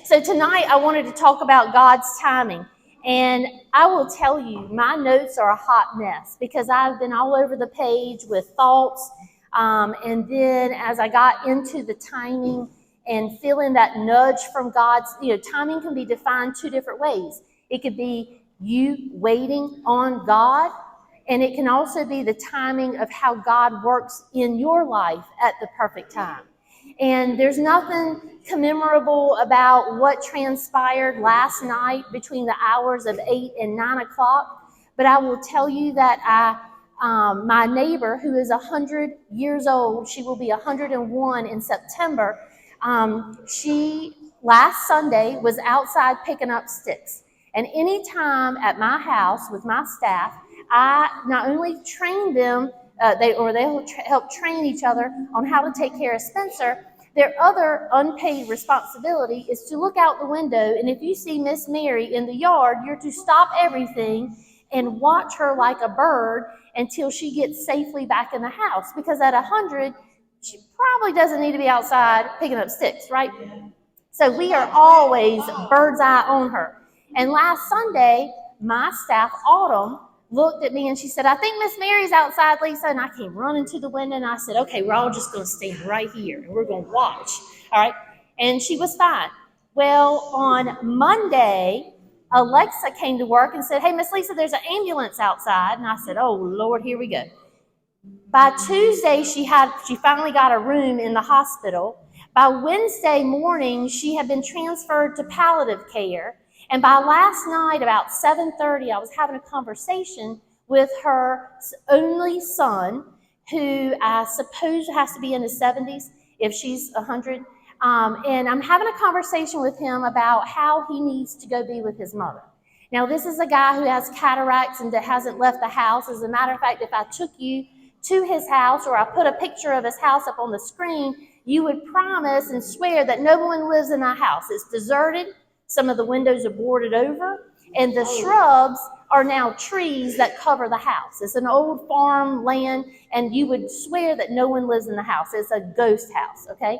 So tonight I wanted to talk about God's timing. And I will tell you, my notes are a hot mess because I've been all over the page with thoughts. And then as I got into the timing and feeling that nudge from God's, timing can be defined two different ways. It could be you waiting on God, and it can also be the timing of how God works in your life at the perfect time. And there's nothing commemorable about what transpired last night between the hours of 8 and 9 o'clock, but I will tell you that my neighbor, who is 100 years old, she will be 101 in September, she last Sunday was outside picking up sticks. And anytime at my house with my staff, I not only train them, they'll help train each other on how to take care of Spencer. Their other unpaid responsibility is to look out the window, and if you see Miss Mary in the yard, you're to stop everything and watch her like a bird until she gets safely back in the house. Because at 100, she probably doesn't need to be outside picking up sticks, right? So we are always bird's eye on her. And last Sunday, my staff, Autumn, looked at me and she said, I think Miss Mary's outside, Lisa. And I came running to the window and I said, okay, we're all just going to stand right here and we're going to watch. All right. And she was fine. Well, on Monday, Alexa came to work and said, hey, Miss Lisa, there's an ambulance outside. And I said, oh, Lord, here we go. By Tuesday, she finally got a room in the hospital. By Wednesday morning, she had been transferred to palliative care. And by last night, about 7:30, I was having a conversation with her only son, who I suppose has to be in his 70s if she's 100. And I'm having a conversation with him about how he needs to go be with his mother. Now, this is a guy who has cataracts and that hasn't left the house. As a matter of fact, if I took you to his house or I put a picture of his house up on the screen, you would promise and swear that no one lives in that house. It's deserted. Some of the windows are boarded over, and the shrubs are now trees that cover the house. It's an old farm land, and you would swear that no one lives in the house. It's a ghost house, okay?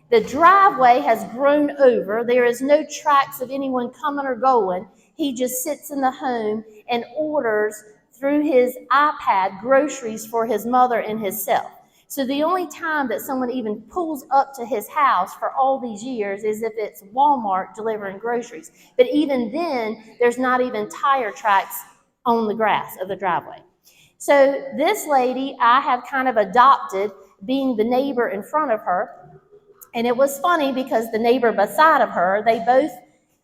The driveway has grown over. There is no tracks of anyone coming or going. He just sits in the home and orders through his iPad groceries for his mother and himself. So the only time that someone even pulls up to his house for all these years is if it's Walmart delivering groceries. But even then, there's not even tire tracks on the grass of the driveway. So this lady, I have kind of adopted being the neighbor in front of her. And it was funny because the neighbor beside of her, they both,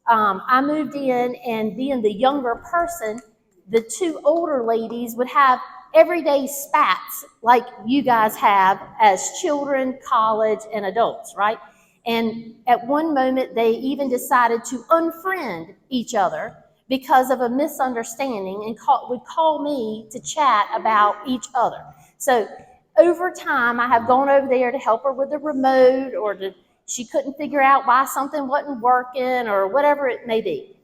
I moved in, and being the younger person, the two older ladies would have everyday spats like you guys have as children, college, and adults, right? And at one moment, they even decided to unfriend each other because of a misunderstanding and would call me to chat about each other. So over time, I have gone over there to help her with the remote, or she couldn't figure out why something wasn't working or whatever it may be.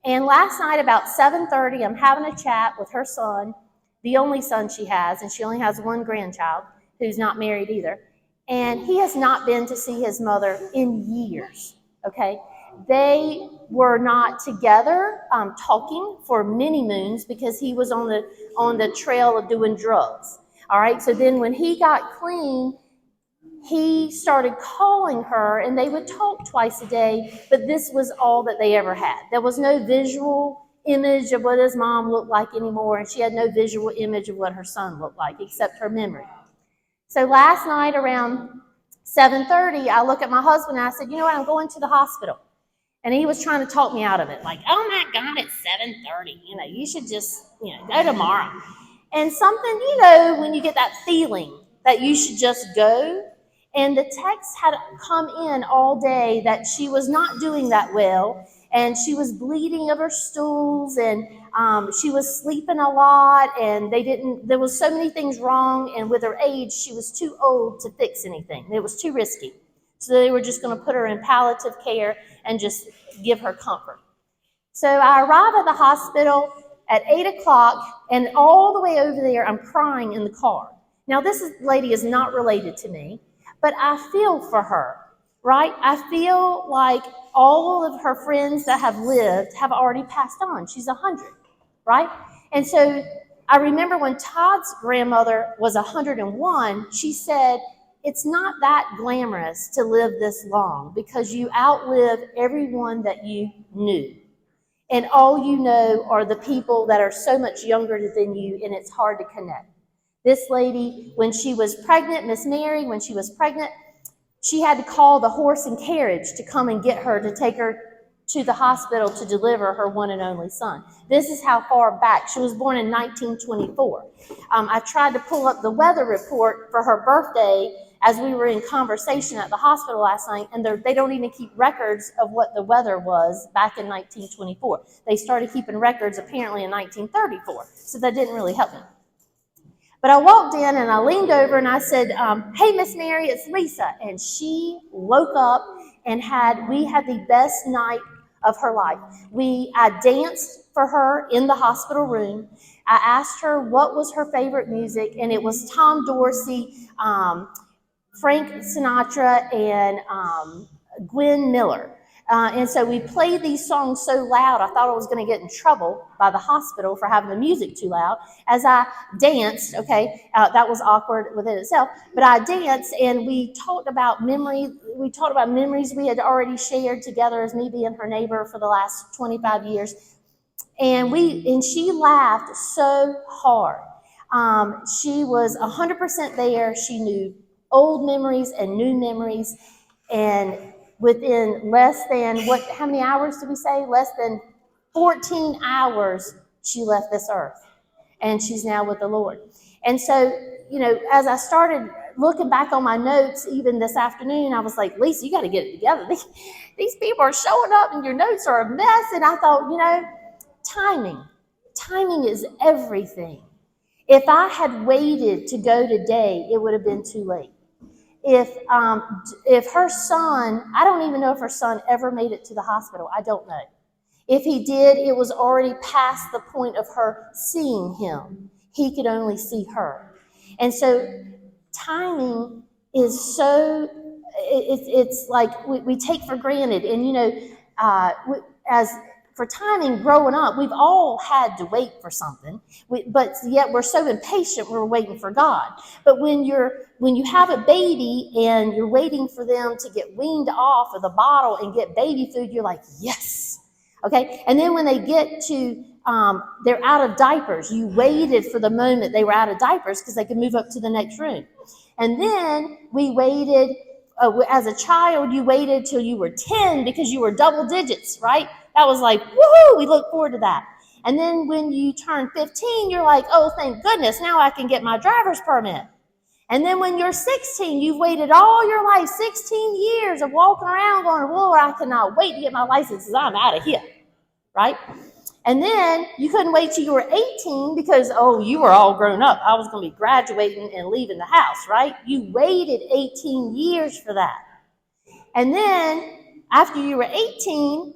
And last night about 7:30, I'm having a chat with her son, the only son she has, and she only has one grandchild who's not married either. And he has not been to see his mother in years, okay? They were not together talking for many moons because he was on the trail of doing drugs, all right? So then when he got clean, he started calling her, and they would talk twice a day, but this was all that they ever had. There was no visual image of what his mom looked like anymore, and she had no visual image of what her son looked like, except her memory. So last night around 7:30, I look at my husband and I said, you know what, I'm going to the hospital. And he was trying to talk me out of it, like, oh my God, it's 7:30. You should just, go tomorrow. And something, when you get that feeling that you should just go. And the text had come in all day that she was not doing that well, and she was bleeding of her stools, and she was sleeping a lot, and there was so many things wrong, and with her age, she was too old to fix anything. It was too risky. So they were just going to put her in palliative care and just give her comfort. So I arrive at the hospital at 8 o'clock, and all the way over there, I'm crying in the car. Now, this lady is not related to me, but I feel for her right? I feel like all of her friends that have lived have already passed on. She's 100, right? And so I remember when Todd's grandmother was 101, she said, it's not that glamorous to live this long because you outlive everyone that you knew. And all you know are the people that are so much younger than you, and it's hard to connect. This lady, when she was pregnant, Miss Mary, when she was pregnant, she had to call the horse and carriage to come and get her to take her to the hospital to deliver her one and only son. This is how far back. She was born in 1924. I tried to pull up the weather report for her birthday as we were in conversation at the hospital last night, and they don't even keep records of what the weather was back in 1924. They started keeping records apparently in 1934, so that didn't really help me. But I walked in and I leaned over and I said, hey, Miss Mary, it's Lisa. And she woke up and we had the best night of her life. I danced for her in the hospital room. I asked her what was her favorite music, and it was Tom Dorsey, Frank Sinatra, and Glenn Miller. And so we played these songs so loud, I thought I was going to get in trouble by the hospital for having the music too loud. As I danced, that was awkward within itself, but I danced and we talked about memories. We talked about memories we had already shared together as me being her neighbor for the last 25 years. And she laughed so hard. She was 100% there. She knew old memories and new memories. And within less than, how many hours did we say? Less than 14 hours, she left this earth. And she's now with the Lord. And so, as I started looking back on my notes, even this afternoon, I was like, Lisa, you got to get it together. These people are showing up and your notes are a mess. And I thought, timing is everything. If I had waited to go today, it would have been too late. If her son, I don't even know if her son ever made it to the hospital. I don't know. If he did, it was already past the point of her seeing him. He could only see her. And so timing is so, it's like we take for granted. And, as for timing growing up, we've all had to wait for something, but yet we're so impatient we're waiting for God. But when you have a baby and you're waiting for them to get weaned off of the bottle and get baby food, you're like, yes. Okay. And then when they get to, they're out of diapers, you waited for the moment they were out of diapers because they could move up to the next room. And then we waited, as a child, you waited till you were 10 because you were double digits, right? That was like, woohoo, we look forward to that. And then when you turn 15, you're like, oh, thank goodness, now I can get my driver's permit. And then when you're 16, you've waited all your life, 16 years of walking around going, Lord, I cannot wait to get my license because I'm out of here, right? And then you couldn't wait till you were 18 because, you were all grown up. I was going to be graduating and leaving the house, right? You waited 18 years for that. And then after you were 18,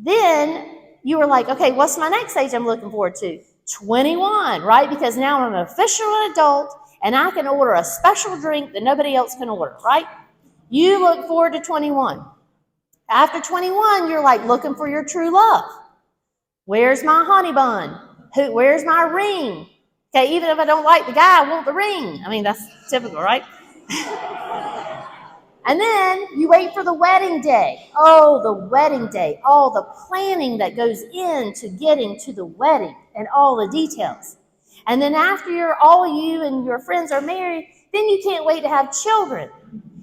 then you were like, okay, what's my next age I'm looking forward to? 21, right? Because now I'm an official adult and I can order a special drink that nobody else can order, right? You look forward to 21. After 21, you're like looking for your true love. Where's my honey bun? Where's my ring? Okay, even if I don't like the guy, I want the ring. I mean, that's typical, right? And then you wait for the wedding day. Oh, the wedding day. All the planning that goes into getting to the wedding and all the details. And then after all of you and your friends are married, then you can't wait to have children.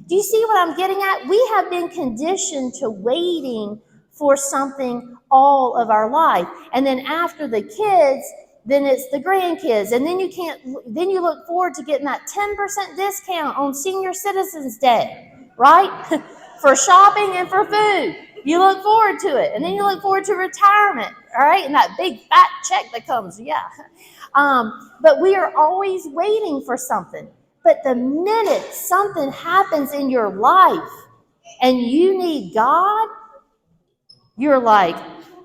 Do you see what I'm getting at? We have been conditioned to waiting for something all of our life. And then after the kids, then it's the grandkids. And then you look forward to getting that 10% discount on Senior Citizens Day, right? For shopping and for food. You look forward to it. And then you look forward to retirement, all right? And that big fat check that comes, yeah. But we are always waiting for something. But the minute something happens in your life and you need God, you're like,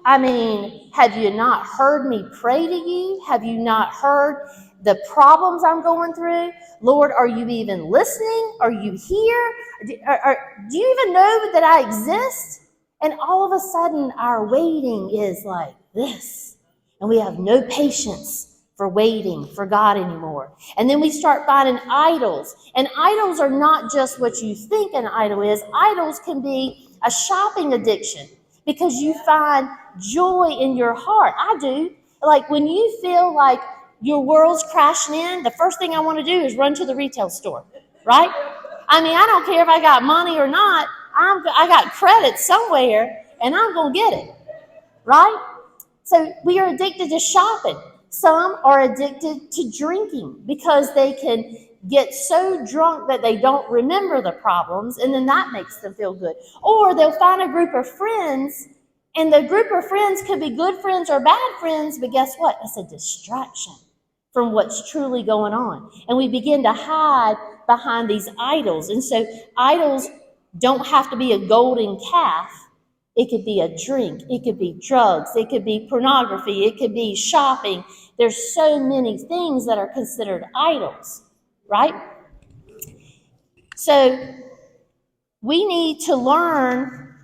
have you not heard me pray to you? Have you not heard the problems I'm going through. Lord, are you even listening? Are you here? Do you even know that I exist? And all of a sudden, our waiting is like this. And we have no patience for waiting for God anymore. And then we start finding idols. And idols are not just what you think an idol is. Idols can be a shopping addiction because you find joy in your heart. I do. Like when you feel like your world's crashing in, the first thing I want to do is run to the retail store, right? I mean, I don't care if I got money or not. I got credit somewhere, and I'm going to get it, right? So we are addicted to shopping. Some are addicted to drinking because they can get so drunk that they don't remember the problems, and then that makes them feel good. Or they'll find a group of friends, and the group of friends could be good friends or bad friends, but guess what? It's a distraction from what's truly going on. And we begin to hide behind these idols. And so idols don't have to be a golden calf. It could be a drink. It could be drugs. It could be pornography. It could be shopping. There's so many things that are considered idols, right? So we need to learn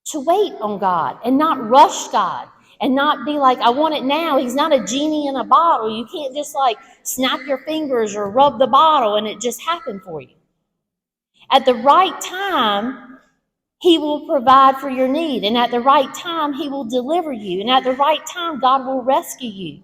to wait on God and not rush God and not be like, I want it now. He's not a genie in a bottle. You can't just like snap your fingers or rub the bottle and it just happened for you. At the right time, He will provide for your need. And at the right time, He will deliver you. And at the right time, God will rescue you.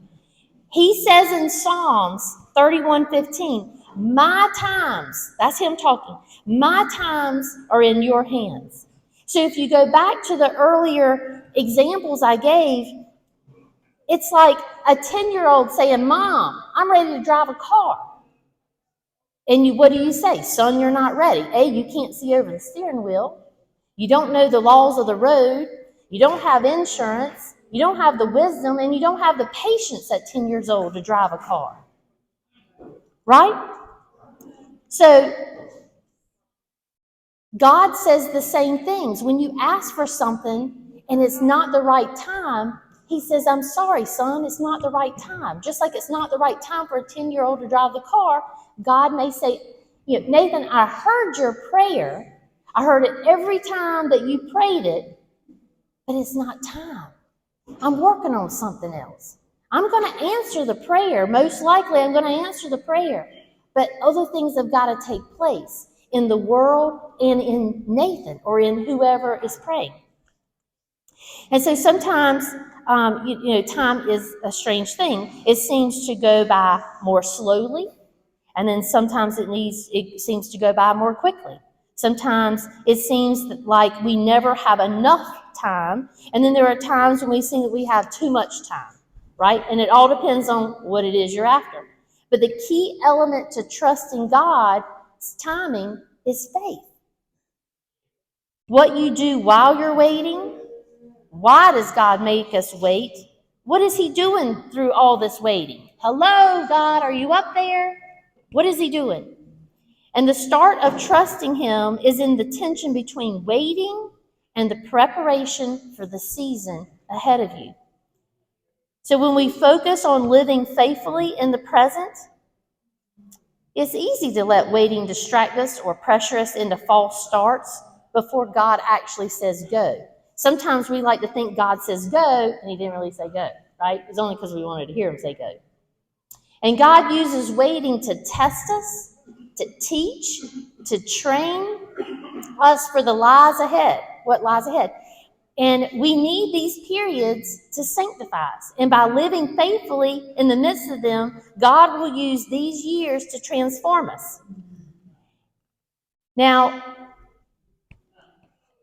He says in Psalms 31:15, my times, that's Him talking, my times are in your hands. So if you go back to the earlier examples I gave, it's like a 10-year-old saying, Mom, I'm ready to drive a car. And what do you say? Son, you're not ready. A, you can't see over the steering wheel. You don't know the laws of the road. You don't have insurance. You don't have the wisdom, and you don't have the patience at 10 years old to drive a car. Right? So God says the same things. When you ask for something and it's not the right time, He says, I'm sorry, son, it's not the right time. Just like it's not the right time for a 10-year-old to drive the car, God may say, Nathan, I heard your prayer. I heard it every time that you prayed it, but it's not time. I'm working on something else. I'm going to answer the prayer. Most likely, I'm going to answer the prayer. But other things have got to take place in the world and in Nathan or in whoever is praying. And so sometimes, time is a strange thing. It seems to go by more slowly, and then sometimes it seems to go by more quickly. Sometimes it seems like we never have enough time, and then there are times when we seem that we have too much time, right? And it all depends on what it is you're after. But the key element to trusting God's timing is faith. What you do while you're waiting, why does God make us wait? What is He doing through all this waiting? Hello, God, are you up there? What is He doing? And the start of trusting Him is in the tension between waiting and the preparation for the season ahead of you. So when we focus on living faithfully in the present, it's easy to let waiting distract us or pressure us into false starts before God actually says go. Sometimes we like to think God says go, and He didn't really say go, right? It's only because we wanted to hear Him say go. And God uses waiting to test us, to teach, to train us for the lies ahead, what lies ahead. And we need these periods to sanctify us. And by living faithfully in the midst of them, God will use these years to transform us. Now,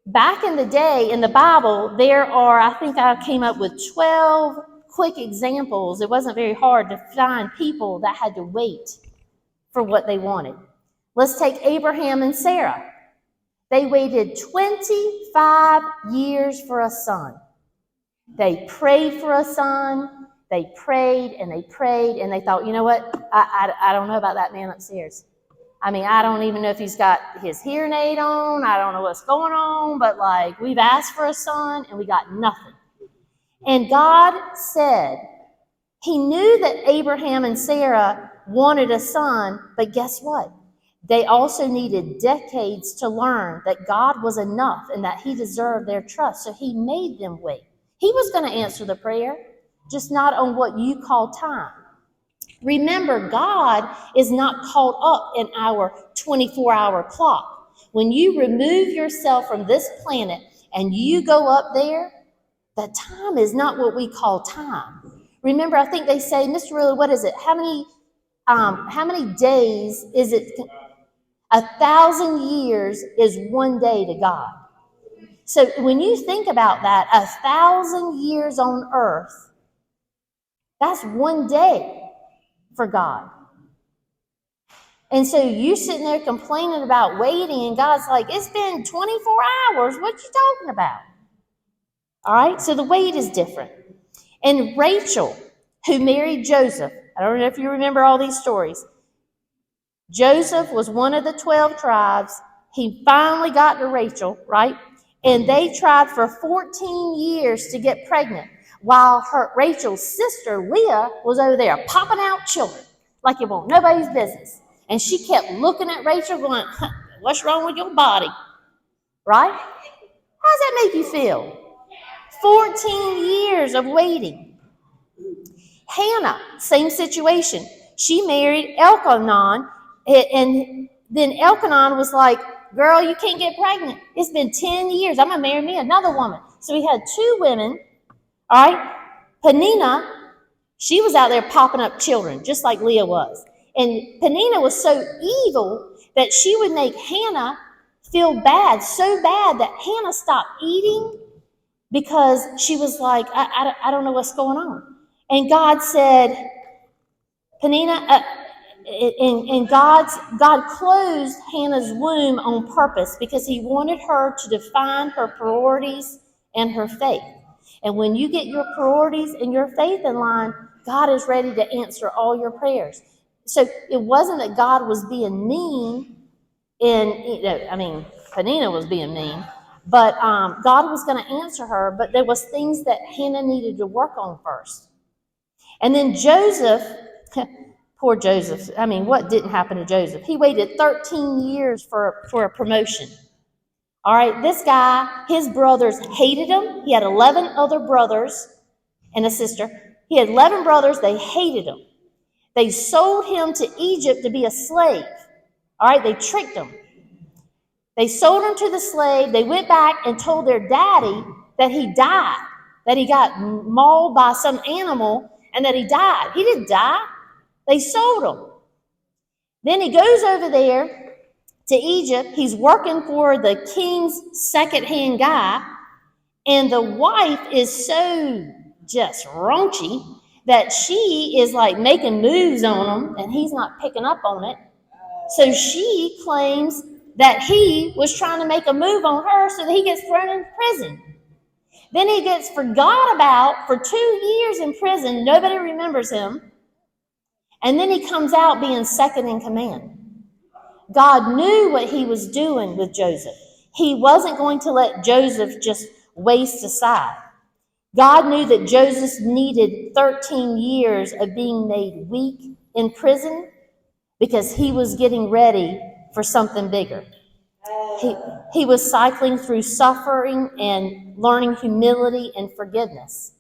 back in the day in the Bible, I think I came up with 12 quick examples. It wasn't very hard to find people that had to wait for what they wanted. Let's take Abraham and Sarah. They waited 25 years for a son. They prayed for a son. They prayed and they prayed, and they thought, you know what? I don't know about that man upstairs. I mean, I don't even know if he's got his hearing aid on. I don't know what's going on, but we've asked for a son and we got nothing. And God said, He knew that Abraham and Sarah wanted a son, but guess what? They also needed decades to learn that God was enough and that he deserved their trust. So he made them wait. He was going to answer the prayer, just not on what you call time. Remember, God is not caught up in our 24-hour clock. When you remove yourself from this planet and you go up there, the time is not what we call time. Remember, I think they say, Mr. Riley, what is it? How many days is it? 1,000 years is one day to God. So when you think about that, 1,000 years on earth, that's one day for God. And so you sitting there complaining about waiting, and God's like, it's been 24 hours. What you talking about? All right, so the wait is different. And Rachel, who married Joseph, I don't know if you remember all these stories. Joseph was one of the 12 tribes. He finally got to Rachel, right? And they tried for 14 years to get pregnant, while Rachel's sister, Leah, was over there popping out children like it won't nobody's business. And she kept looking at Rachel going, what's wrong with your body? Right? How does that make you feel? 14 years of waiting. Hannah, same situation. She married Elkanah, and then Elkanah was like, girl, you can't get pregnant. It's been 10 years. I'm going to marry me another woman. So he had two women, all right? Peninnah, she was out there popping up children, just like Leah was. And Peninnah was so evil that she would make Hannah feel bad, so bad that Hannah stopped eating because she was like, I don't know what's going on. And God said, Peninnah, and God closed Hannah's womb on purpose because he wanted her to define her priorities and her faith. And when you get your priorities and your faith in line, God is ready to answer all your prayers. So it wasn't that God was being mean, Peninnah was being mean, but God was going to answer her, but there was things that Hannah needed to work on first. And then Joseph, poor Joseph. I mean, what didn't happen to Joseph? He waited 13 years for a promotion. All right, this guy, his brothers hated him. He had 11 other brothers and a sister. He had 11 brothers. They hated him. They sold him to Egypt to be a slave. All right, they tricked him. They sold him to the slave. They went back and told their daddy that he died, that he got mauled by some animal, and that he died. He didn't die. They sold him. Then he goes over there to Egypt. He's working for the king's second-hand guy, and the wife is so just raunchy that she is like making moves on him, and he's not picking up on it. So she claims that he was trying to make a move on her so that he gets thrown in prison. Then he gets forgot about for 2 years in prison. Nobody remembers him. And then he comes out being second in command. God knew what he was doing with Joseph. He wasn't going to let Joseph just waste aside. God knew that Joseph needed 13 years of being made weak in prison because he was getting ready for something bigger. He was cycling through suffering and learning humility and forgiveness.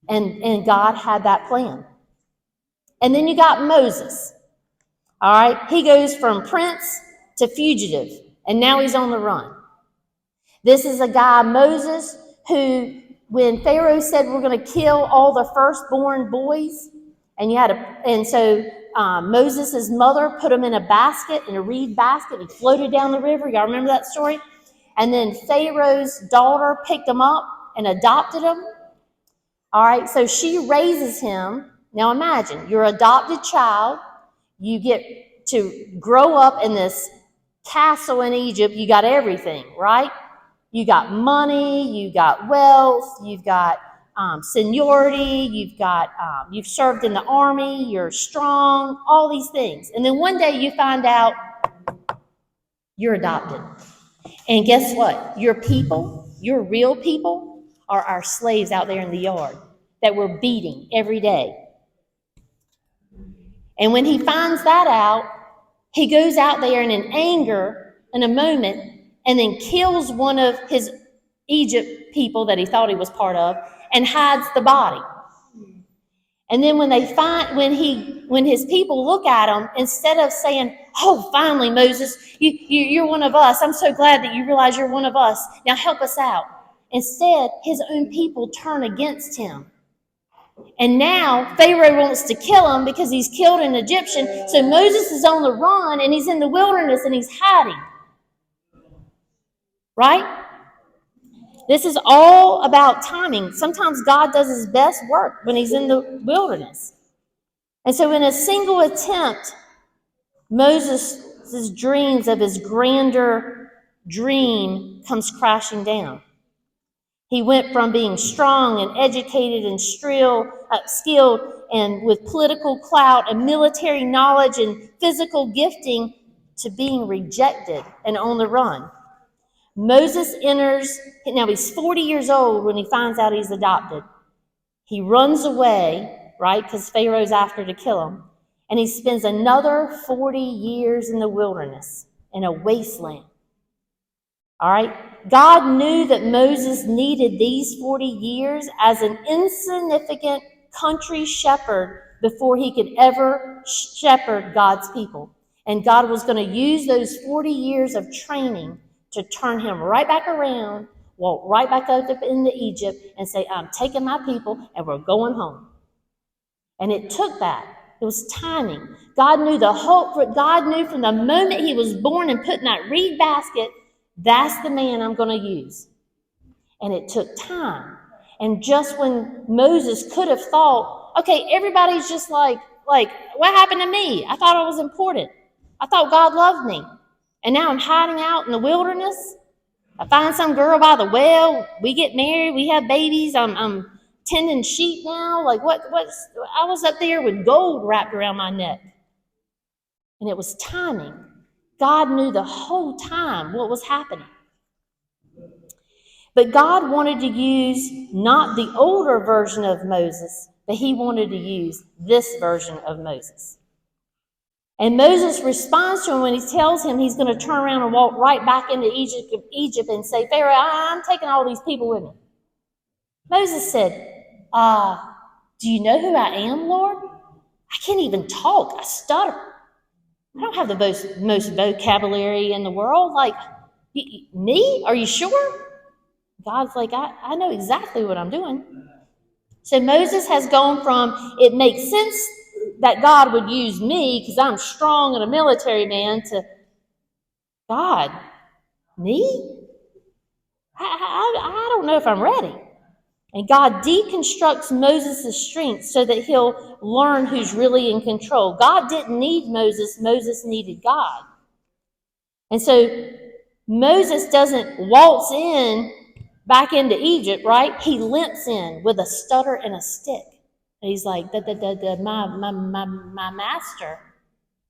And God had that plan. And then you got Moses. All right, he goes from prince to fugitive, and now he's on the run. This is a guy, Moses, who, when Pharaoh said we're going to kill all the firstborn boys, and so Moses' mother put him in a basket, in a reed basket. He floated down the river. Y'all remember that story? And then Pharaoh's daughter picked him up and adopted him. All right, so she raises him. Now imagine, your adopted child, you get to grow up in this castle in Egypt. You got everything, right? You got money, you got wealth, you've got seniority, you've served in the army, you're strong, all these things. And then one day you find out you're adopted. And guess what? Your people, your real people, are our slaves out there in the yard that we're beating every day. And when he finds that out, he goes out there and in anger, in a moment, and then kills one of his Egypt people that he thought he was part of and hides the body. And then when his people look at him, instead of saying, "Oh, finally, Moses, you're one of us. I'm so glad that you realize you're one of us. Now help us out." Instead, his own people turn against him. And now Pharaoh wants to kill him because he's killed an Egyptian. So Moses is on the run and he's in the wilderness and he's hiding. Right? This is all about timing. Sometimes God does his best work when he's in the wilderness. And so in a single attempt, Moses' dreams of his grander dream comes crashing down. He went from being strong and educated and skilled and with political clout and military knowledge and physical gifting to being rejected and on the run. Moses enters, now he's 40 years old when he finds out he's adopted. He runs away, right, because Pharaoh's after to kill him. And he spends another 40 years in the wilderness, in a wasteland. All right? God knew that Moses needed these 40 years as an insignificant country shepherd before he could ever shepherd God's people. And God was going to use those 40 years of training to turn him right back around, walk right back up into Egypt, and say, "I'm taking my people and we're going home." And it took that. It was timing. God knew from the moment he was born and put in that reed basket, that's the man I'm going to use. And it took time. And just when Moses could have thought, okay, everybody's just like, what happened to me? I thought I was important. I thought God loved me. And now I'm hiding out in the wilderness. I find some girl by the well. We get married. We have babies. I'm tending sheep now. Like I was up there with gold wrapped around my neck. And it was timing. God knew the whole time what was happening. But God wanted to use not the older version of Moses, but he wanted to use this version of Moses. And Moses responds to him when he tells him he's going to turn around and walk right back into Egypt and say, "Pharaoh, I'm taking all these people with me." Moses said, "Do you know who I am, Lord? I can't even talk. I stutter. I don't have the most vocabulary in the world. Like, me? Are you sure?" God's like, I know exactly what I'm doing. So Moses has gone from, it makes sense that God would use me because I'm strong and a military man, to, "God, me? I don't know if I'm ready." And God deconstructs Moses' strength so that he'll learn who's really in control. God didn't need Moses. Moses needed God. And so Moses doesn't waltz in back into Egypt, right? He limps in with a stutter and a stick. And he's like, my master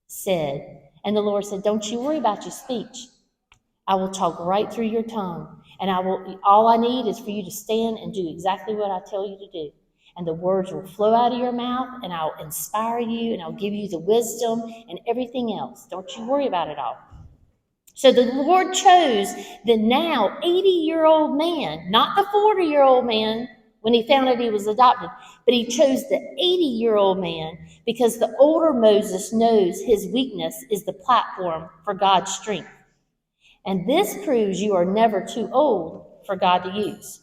said. And the Lord said, "Don't you worry about your speech. I will talk right through your tongue. And all I need is for you to stand and do exactly what I tell you to do. And the words will flow out of your mouth, and I'll inspire you, and I'll give you the wisdom and everything else. Don't you worry about it all." So the Lord chose the now 80-year-old man, not the 40-year-old man when he found out he was adopted, but he chose the 80-year-old man because the older Moses knows his weakness is the platform for God's strength. And this proves you are never too old for God to use.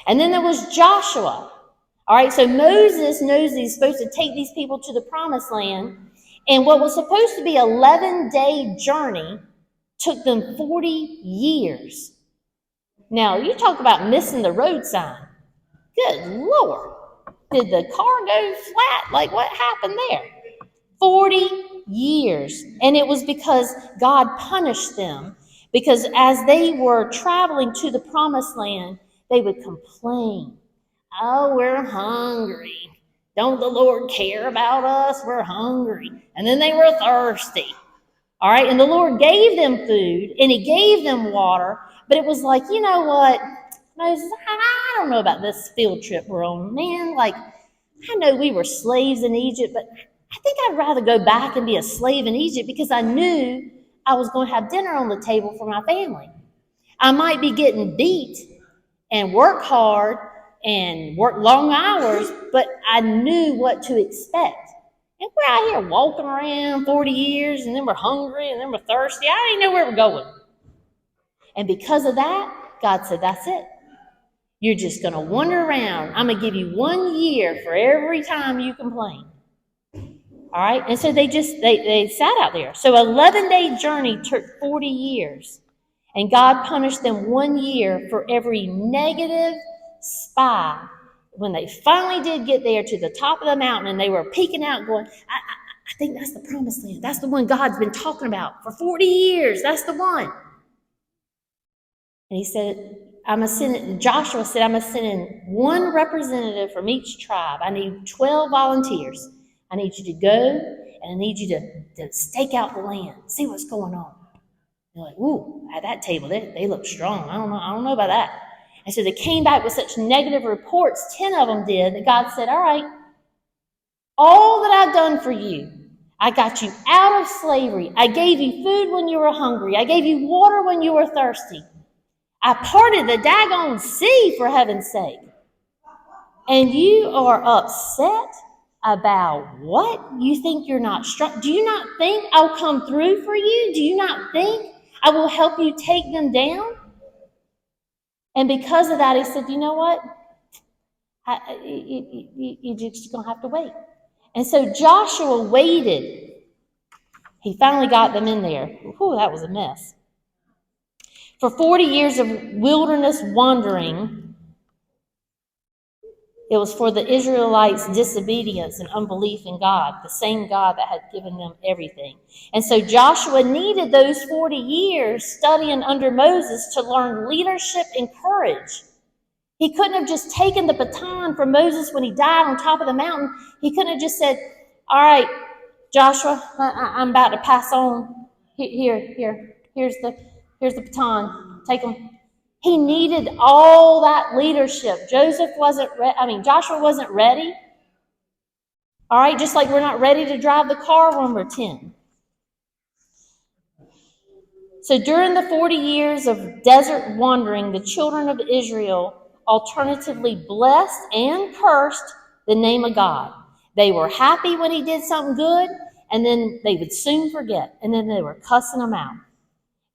And then there was Joshua. All right, so Moses knows he's supposed to take these people to the promised land. And what was supposed to be an 11-day journey took them 40 years. Now, you talk about missing the road sign. Good Lord. Did the car go flat? Like, what happened there? 40 years. And it was because God punished them. Because as they were traveling to the promised land, they would complain. "Oh, we're hungry. Don't the Lord care about us? We're hungry." And then they were thirsty. All right, and the Lord gave them food, and he gave them water, but it was like, you know what, Moses, I don't know about this field trip we're on. Man, like, I know we were slaves in Egypt, but I think I'd rather go back and be a slave in Egypt because I knew I was going to have dinner on the table for my family. I might be getting beat and work hard and work long hours, but I knew what to expect. And we're out here walking around 40 years, and then we're hungry, and then we're thirsty. I didn't know where we're going. And because of that, God said, that's it. You're just going to wander around. I'm going to give you 1 year for every time you complain. All right? And so they sat out there. So 11-day journey took 40 years. And God punished them 1 year for every negative spy. When they finally did get there to the top of the mountain and they were peeking out going, I think that's the promised land. That's the one God's been talking about for 40 years. That's the one. And he said, Joshua said, I'm going to send in one representative from each tribe. I need 12 volunteers. I need you to go, and I need you to stake out the land, see what's going on. They're like, ooh, at that table, they look strong. I don't know about that. And so they came back with such negative reports, 10 of them did, that God said, all right, all that I've done for you, I got you out of slavery. I gave you food when you were hungry. I gave you water when you were thirsty. I parted the daggone sea, for heaven's sake. And you are upset about what? You think you're not strong? Do you not think I'll come through for you? Do you not think I will help you take them down? And because of that, he said, you know what? You're just going to have to wait. And so Joshua waited. He finally got them in there. Whew, that was a mess. For 40 years of wilderness wandering, it was for the Israelites' disobedience and unbelief in God, the same God that had given them everything. And so Joshua needed those 40 years studying under Moses to learn leadership and courage. He couldn't have just taken the baton from Moses when he died on top of the mountain. He couldn't have just said, all right, Joshua, I'm about to pass on. Here's the baton. Take them. He needed all that leadership. Joshua wasn't ready. All right, just like we're not ready to drive the car when we're 10. So during the 40 years of desert wandering, the children of Israel alternatively blessed and cursed the name of God. They were happy when he did something good, and then they would soon forget, and then they were cussing him out.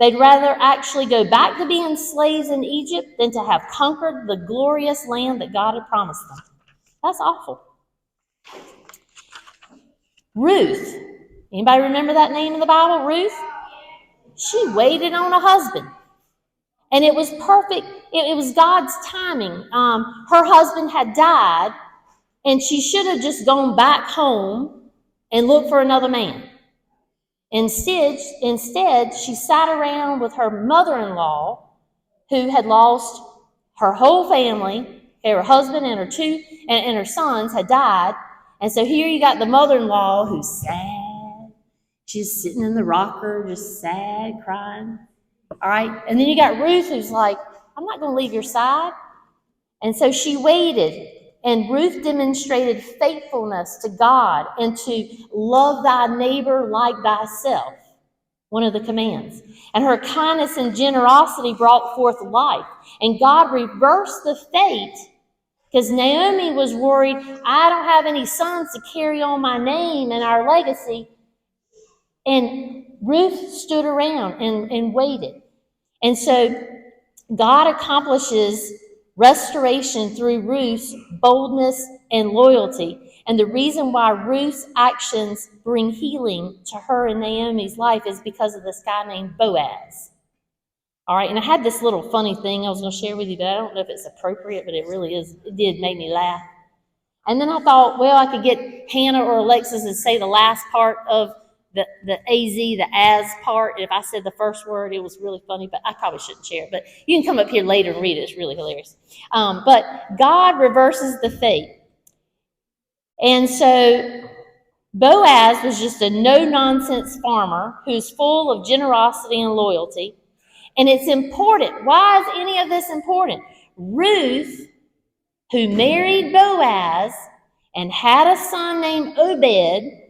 They'd rather actually go back to being slaves in Egypt than to have conquered the glorious land that God had promised them. That's awful. Ruth. Anybody remember that name in the Bible, Ruth? She waited on a husband. And it was perfect. It was God's timing. Her husband had died, and she should have just gone back home and looked for another man. Instead, she sat around with her mother-in-law, who had lost her whole family. Her husband and her sons had died. And so here you got the mother-in-law who's sad. She's sitting in the rocker, just sad, crying. All right. And then you got Ruth, who's like, I'm not going to leave your side. And so she waited. And Ruth demonstrated faithfulness to God and to love thy neighbor like thyself, one of the commands. And her kindness and generosity brought forth life. And God reversed the fate because Naomi was worried, I don't have any sons to carry on my name and our legacy. And Ruth stood around and waited. And so God accomplishes restoration through Ruth's boldness and loyalty. And the reason why Ruth's actions bring healing to her and Naomi's life is because of this guy named Boaz. All right, and I had this little funny thing I was going to share with you, but I don't know if it's appropriate, but it really is. It did make me laugh. And then I thought, well, I could get Hannah or Alexis to say the last part of the AZ, the as part. If I said the first word, it was really funny, but I probably shouldn't share it. But you can come up here later and read it. It's really hilarious. But God reverses the fate. And so Boaz was just a no-nonsense farmer who's full of generosity and loyalty. And it's important. Why is any of this important? Ruth, who married Boaz and had a son named Obed,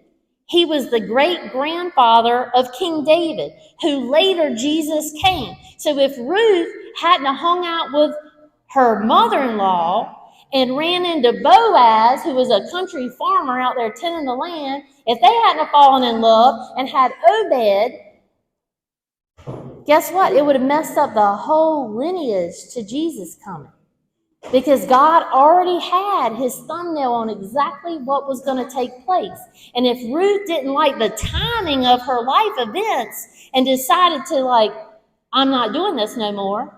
He was the great-grandfather of King David, who later Jesus came. So if Ruth hadn't hung out with her mother-in-law and ran into Boaz, who was a country farmer out there tending the land, if they hadn't fallen in love and had Obed, guess what? It would have messed up the whole lineage to Jesus coming. Because God already had his thumbnail on exactly what was going to take place. And if Ruth didn't like the timing of her life events and decided to I'm not doing this no more,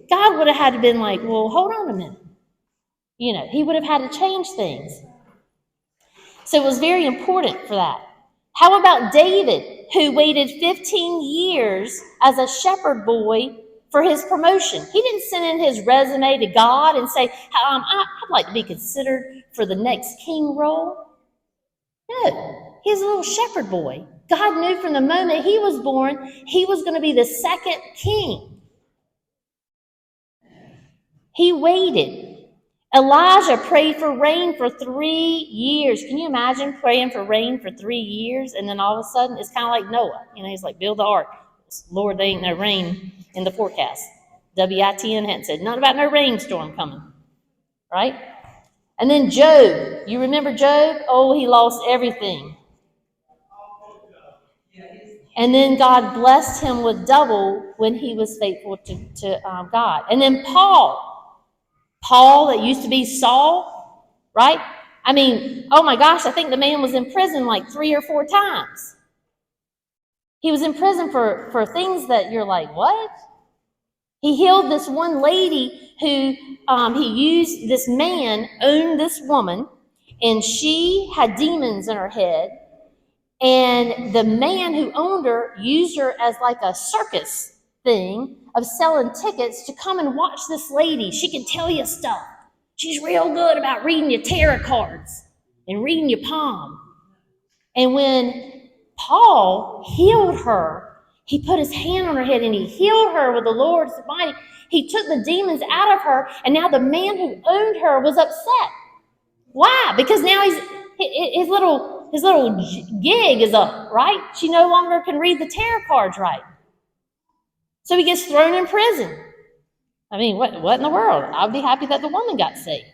God would have had to been like, well, hold on a minute. He would have had to change things. So it was very important for that. How about David, who waited 15 years as a shepherd boy for his promotion? He didn't send in his resume to God and say, I'd like to be considered for the next king role. No, he's a little shepherd boy. God knew from the moment he was born, he was going to be the second king. He waited. Elijah prayed for rain for 3 years. Can you imagine praying for rain for 3 years? And then all of a sudden, it's kind of like Noah. He's like, build the ark. Lord, there ain't no rain in the forecast. WITN hadn't said nothing about no rainstorm coming. Right? And then Job. You remember Job? Oh, he lost everything. And then God blessed him with double when he was faithful to God. And then Paul that used to be Saul, right? I mean, oh my gosh, I think the man was in prison like 3 or 4 times. He was in prison for things that you're like, what? He healed this one lady who this man owned this woman, and she had demons in her head. And the man who owned her used her as like a circus thing of selling tickets to come and watch this lady. She can tell you stuff. She's real good about reading your tarot cards and reading your palm. And when Paul healed her, he put his hand on her head and he healed her with the Lord's mighty. He took the demons out of her, and now the man who owned her was upset. Why? Because now his little gig is up, right? She no longer can read the tarot cards right. So he gets thrown in prison. I mean, what in the world? I'd be happy that the woman got saved.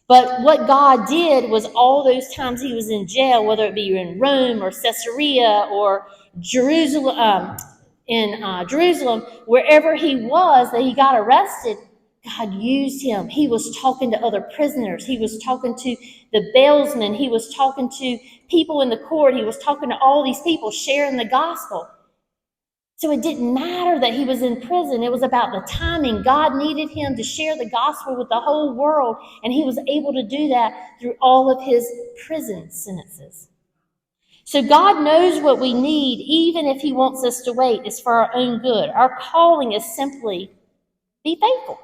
But what God did was all those times he was in jail, whether it be in Rome or Caesarea or Jerusalem, wherever he was, that he got arrested, God used him. He was talking to other prisoners. He was talking to the bailsmen. He was talking to people in the court. He was talking to all these people, sharing the gospel. So it didn't matter that he was in prison. It was about the timing. God needed him to share the gospel with the whole world, and he was able to do that through all of his prison sentences. So God knows what we need, even if he wants us to wait. It's for our own good. Our calling is simply be faithful.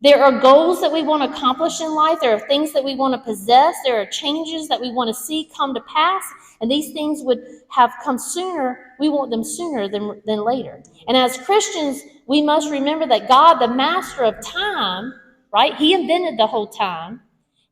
There are goals that we want to accomplish in life. There are things that we want to possess. There are changes that we want to see come to pass. And these things would have come sooner. We want them sooner than later. And as Christians, we must remember that God, the master of time, right? He invented the whole time,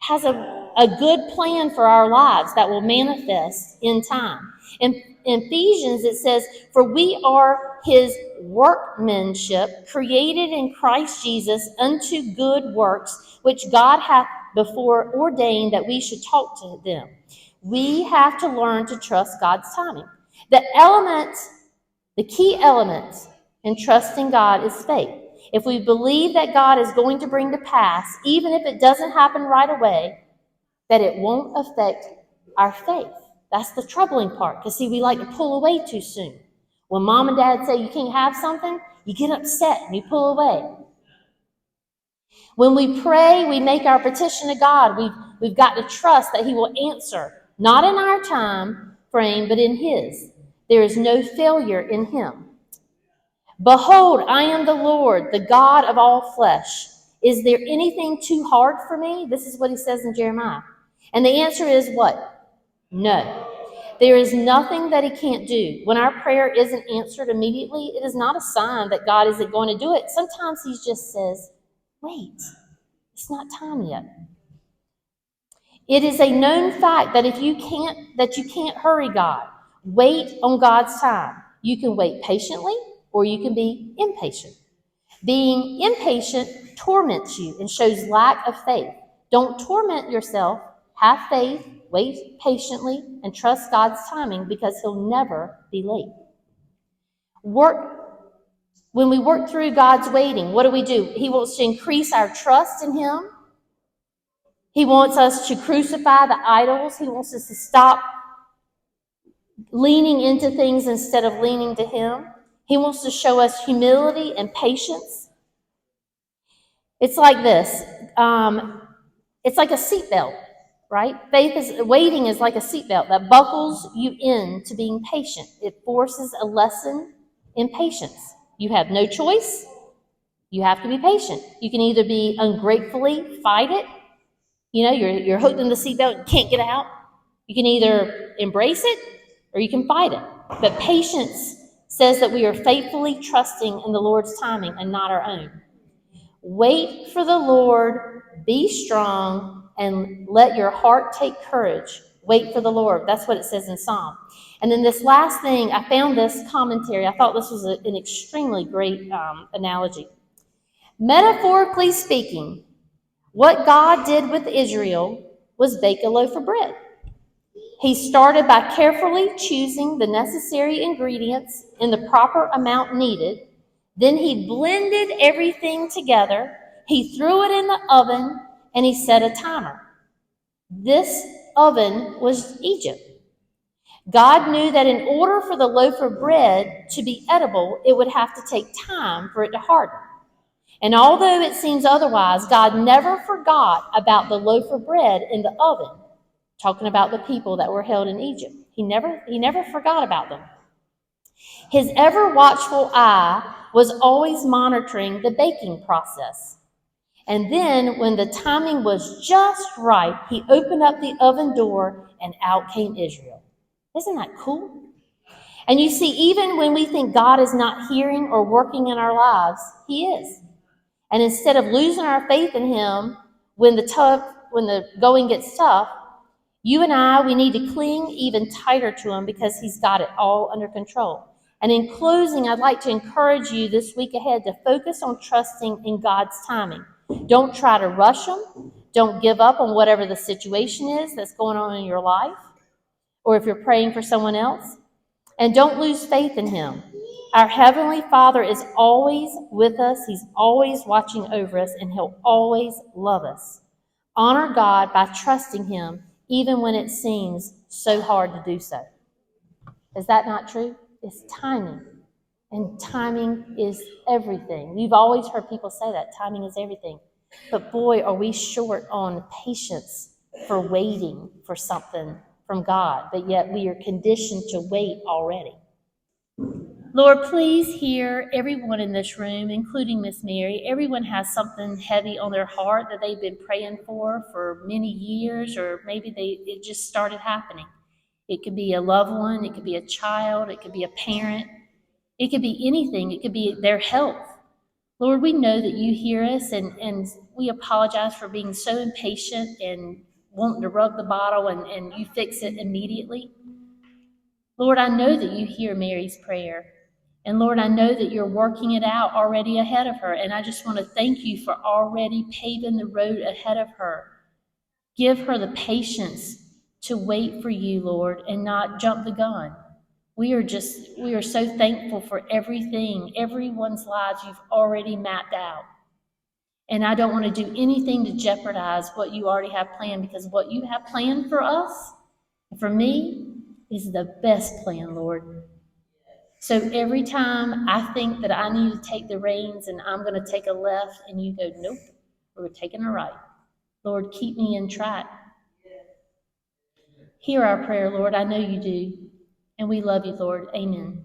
has a good plan for our lives that will manifest in time. In Ephesians, it says, for we are his workmanship, created in Christ Jesus unto good works, which God hath before ordained that we should talk to them. We have to learn to trust God's timing. The key element in trusting God is faith. If we believe that God is going to bring to pass, even if it doesn't happen right away, that it won't affect our faith. That's the troubling part, because see, we like to pull away too soon. When mom and dad say you can't have something, you get upset and you pull away. When we pray, we make our petition to God. We've got to trust that he will answer, not in our time frame, but in his. There is no failure in him. Behold, I am the Lord, the God of all flesh. Is there anything too hard for me? This is what he says in Jeremiah. And the answer is what? No. There is nothing that he can't do. When our prayer isn't answered immediately, it is not a sign that God isn't going to do it. Sometimes he just says, wait, it's not time yet. It is a known fact that you can't hurry God. Wait on God's time. You can wait patiently or you can be impatient. Being impatient torments you and shows lack of faith. Don't torment yourself. Have faith, wait patiently, and trust God's timing because He'll never be late. When we work through God's waiting, what do? He wants to increase our trust in Him. He wants us to crucify the idols. He wants us to stop leaning into things instead of leaning to Him. He wants to show us humility and patience. It's like this. It's like a seatbelt, right? Waiting is like a seatbelt that buckles you in to being patient. It forces a lesson in patience. You have no choice. You have to be patient. You can either be ungratefully fight it. You're hooked in the seatbelt and can't get out. You can either embrace it or you can fight it. But patience says that we are faithfully trusting in the Lord's timing and not our own. Wait for the Lord, be strong, and let your heart take courage. Wait for the Lord. That's what it says in Psalm. And then this last thing, I found this commentary. I thought this was an extremely great analogy. Metaphorically speaking, what God did with Israel was bake a loaf of bread. He started by carefully choosing the necessary ingredients in the proper amount needed. Then he blended everything together. He threw it in the oven and he set a timer. This oven was Egypt. God knew that in order for the loaf of bread to be edible, it would have to take time for it to harden. And although it seems otherwise, God never forgot about the loaf of bread in the oven, talking about the people that were held in Egypt. He never forgot about them. His ever watchful eye was always monitoring the baking process. And then when the timing was just right, he opened up the oven door and out came Israel. Isn't that cool? And you see, even when we think God is not hearing or working in our lives, He is. And instead of losing our faith in Him when the going gets tough, you and I, we need to cling even tighter to Him because He's got it all under control. And in closing, I'd like to encourage you this week ahead to focus on trusting in God's timing. Don't try to rush Him. Don't give up on whatever the situation is that's going on in your life, or if you're praying for someone else. And don't lose faith in Him. Our Heavenly Father is always with us. He's always watching over us, and He'll always love us. Honor God by trusting Him, even when it seems so hard to do so. Is that not true? It's timing. And timing is everything. You've always heard people say that. Timing is everything. But boy, are we short on patience for waiting for something from God. But yet we are conditioned to wait already. Lord, please hear everyone in this room, including Miss Mary. Everyone has something heavy on their heart that they've been praying for many years, or maybe it just started happening. It could be a loved one, it could be a child, it could be a parent, it could be anything, it could be their health. Lord, we know that you hear us, and we apologize for being so impatient and wanting to rub the bottle and you fix it immediately. Lord, I know that you hear Mary's prayer. And Lord, I know that you're working it out already ahead of her. And I just want to thank you for already paving the road ahead of her. Give her the patience to wait for you, Lord, and not jump the gun. We are so thankful for everything, everyone's lives you've already mapped out. And I don't want to do anything to jeopardize what you already have planned, because what you have planned for us, for me, is the best plan, Lord. So every time I think that I need to take the reins and I'm going to take a left, and you go, nope, we're taking a right. Lord, keep me in track. Hear our prayer, Lord. I know you do. And we love you, Lord. Amen.